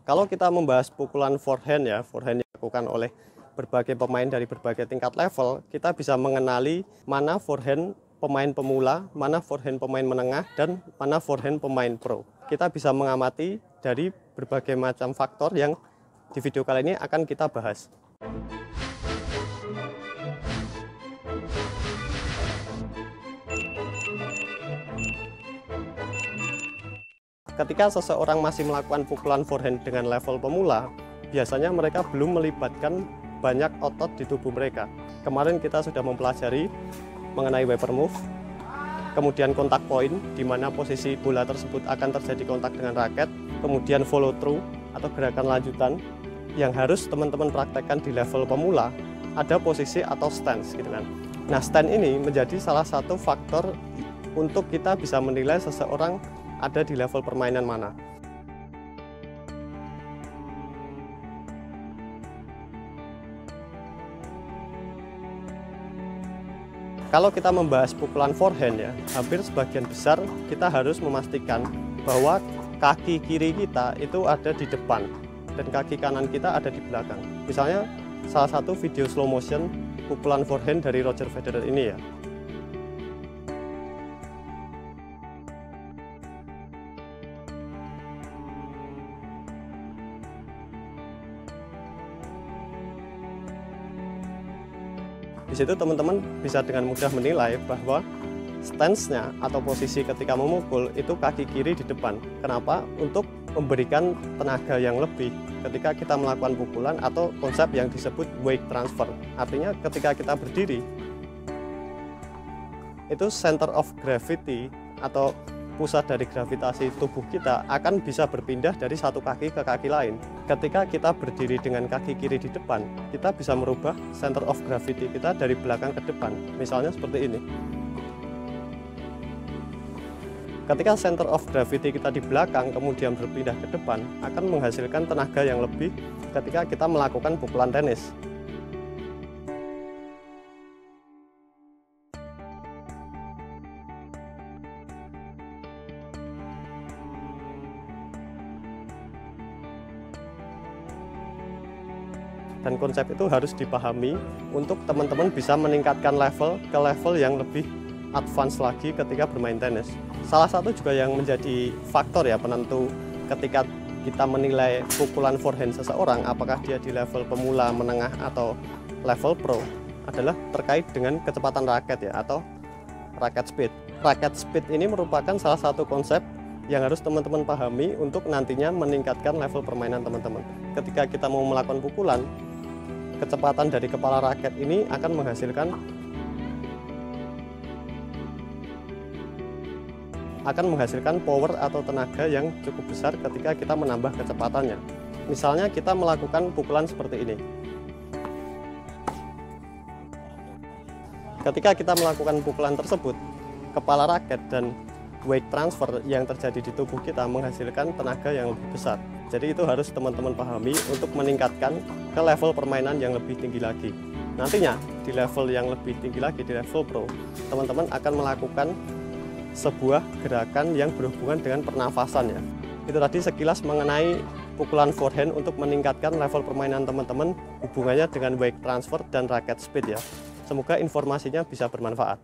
Kalau kita membahas pukulan forehand ya, forehand yang dilakukan oleh berbagai pemain dari berbagai tingkat level, kita bisa mengenali mana forehand pemain pemula, mana forehand pemain menengah, dan mana forehand pemain pro. Kita bisa mengamati dari berbagai macam faktor yang di video kali ini akan kita bahas. Ketika seseorang masih melakukan pukulan forehand dengan level pemula, biasanya mereka belum melibatkan banyak otot di tubuh mereka. Kemarin kita sudah mempelajari mengenai wiper move, kemudian kontak point, di mana posisi bola tersebut akan terjadi kontak dengan raket, kemudian follow through atau gerakan lanjutan yang harus teman-teman praktekkan di level pemula, ada posisi atau stance gitu kan. Nah, stance ini menjadi salah satu faktor untuk kita bisa menilai seseorang ada di level permainan mana. Kalau kita membahas pukulan forehand ya, hampir sebagian besar kita harus memastikan bahwa kaki kiri kita itu ada di depan dan kaki kanan kita ada di belakang. Misalnya salah satu video slow motion pukulan forehand dari Roger Federer ini ya. Di situ teman-teman bisa dengan mudah menilai bahwa stance-nya atau posisi ketika memukul itu kaki kiri di depan. Kenapa? Untuk memberikan tenaga yang lebih ketika kita melakukan pukulan atau konsep yang disebut weight transfer. Artinya ketika kita berdiri, itu center of gravity atau pusat dari gravitasi tubuh kita akan bisa berpindah dari satu kaki ke kaki lain. Ketika kita berdiri dengan kaki kiri di depan, kita bisa merubah center of gravity kita dari belakang ke depan. Misalnya seperti ini. Ketika center of gravity kita di belakang kemudian berpindah ke depan, akan menghasilkan tenaga yang lebih ketika kita melakukan pukulan tenis. Dan konsep itu harus dipahami untuk teman-teman bisa meningkatkan level ke level yang lebih advance lagi ketika bermain tenis. Salah satu juga yang menjadi faktor ya penentu ketika kita menilai pukulan forehand seseorang apakah dia di level pemula, menengah atau level pro adalah terkait dengan kecepatan raket ya atau raket speed. Raket speed ini merupakan salah satu konsep yang harus teman-teman pahami untuk nantinya meningkatkan level permainan teman-teman. Ketika kita mau melakukan pukulan, kecepatan dari kepala raket ini akan menghasilkan power atau tenaga yang cukup besar ketika kita menambah kecepatannya. Misalnya kita melakukan pukulan seperti ini. Ketika kita melakukan pukulan tersebut, kepala raket dan weight transfer yang terjadi di tubuh kita menghasilkan tenaga yang lebih besar. Jadi itu harus teman-teman pahami untuk meningkatkan ke level permainan yang lebih tinggi lagi. Nantinya di level yang lebih tinggi lagi, di level pro, teman-teman akan melakukan sebuah gerakan yang berhubungan dengan pernafasan ya. Itu tadi sekilas mengenai pukulan forehand untuk meningkatkan level permainan teman-teman, hubungannya dengan weight transfer dan racket speed ya. Semoga informasinya bisa bermanfaat.